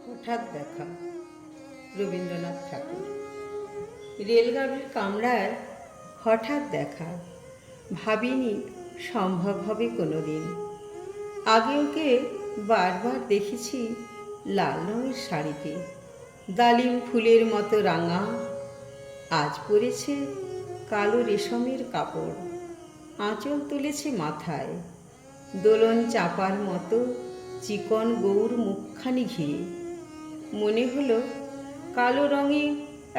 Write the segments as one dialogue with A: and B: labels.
A: হঠাৎ দেখা। রবীন্দ্রনাথ ঠাকুর। রেলগাড়ির কামরায় হঠাৎ দেখা, ভাবিনি সম্ভব হবে কোনো দিন। আগে ওকে বারবার দেখেছি লাল রঙের শাড়িতে, ডালিম ফুলের মতো রাঙা। আজ পরেছে কালো রেশমের কাপড়, আঁচল তুলেছে মাথায়, দোলন চাপার মতো চিকন গৌর মুখখানি ঘিরে। মনে হলো কালো রঙে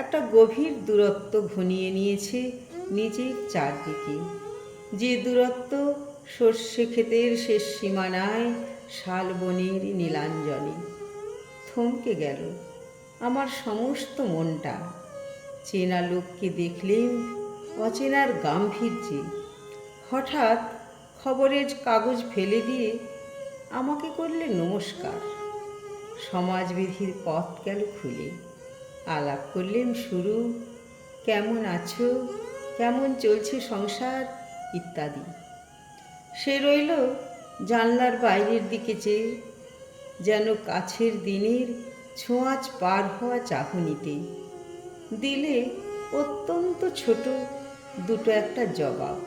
A: একটা গভীর দূরত্ব ঘনিয়ে নিয়েছে নিজের চারদিকে, যে দূরত্ব সর্ষে ক্ষেতের শেষ সীমানায় শালবনের নীলাঞ্জনে। থমকে গেল আমার সমস্ত মনটা। চেনা লোককে দেখলেন অচেনার গাম্ভীর্যে। হঠাৎ খবরের কাগজ ফেলে দিয়ে আমাকে করলে নমস্কার। সমাজবিধির পথ গেল খুলে। আলাপ করলেন শুরু, কেমন আছো, কেমন চলছে সংসার ইত্যাদি। সে রইল জানলার বাইরের দিকে চেয়ে, যেন কাছের দিনের ছোঁয়াচ পার হওয়া চাহনিতে। দিলে অত্যন্ত ছোট দুটো একটা জবাব,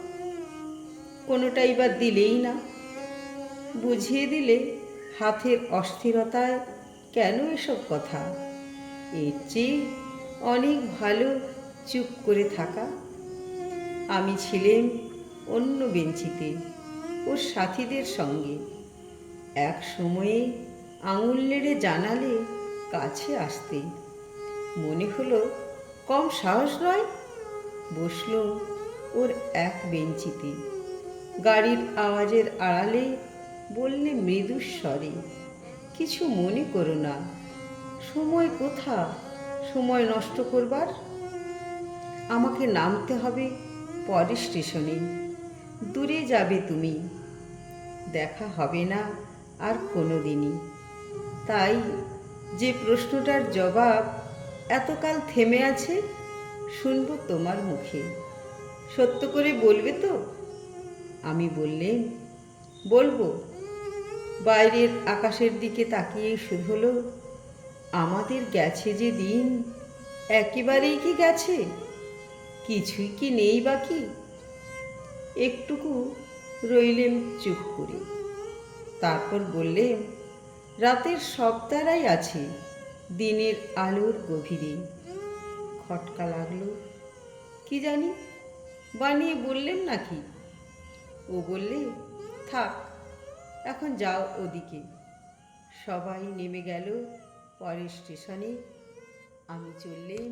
A: কোনোটাই বা দিলেই না। বুঝিয়ে দিলে হাতের অস্থিরতায় কেন এসব কথা। এর চেয়ে অনেক ভালো চুপ করে থাকা। আমি ছিলেম অন্য বেঞ্চিতে ওর সাথীদের সঙ্গে। এক সময়ে আঙুল নেড়ে জানালে কাছে আসতে। মনে হলো কম সাহস নয়। বসলুম ওর এক বেঞ্চিতে। গাড়ির আওয়াজের আড়ালে বললে মৃদু স্বরে, কিছু মনে করো না। সময় কোথা সময় নষ্ট করবার? আমাকে নামতে হবে পরের স্টেশনে। দূরে যাবে তুমি, দেখা হবে না আর কোনো দিনই। তাই যে প্রশ্নটার জবাব এতকাল থেমে আছে, শুনব তোমার মুখে। সত্য করে বলবে তো? আমি বললেন, বলবো। বাইরের আকাশের দিকে তাকিয়ে শুধলো, আমাদের গেছে যে দিন, একেবারেই কি গেছে? কিছুই কি নেই বাকি? একটুকু রইলেন চুপ করে। তারপর বললেন, রাতের সব তারাই আছে দিনের আলোর গভীরে। খটকা লাগলো, কি জানি বানিয়ে বললেন নাকি। ও বললে, থাক এখন যাও ওদিকে। সবাই নেমে গেল পরের স্টেশনে। আমি চললেন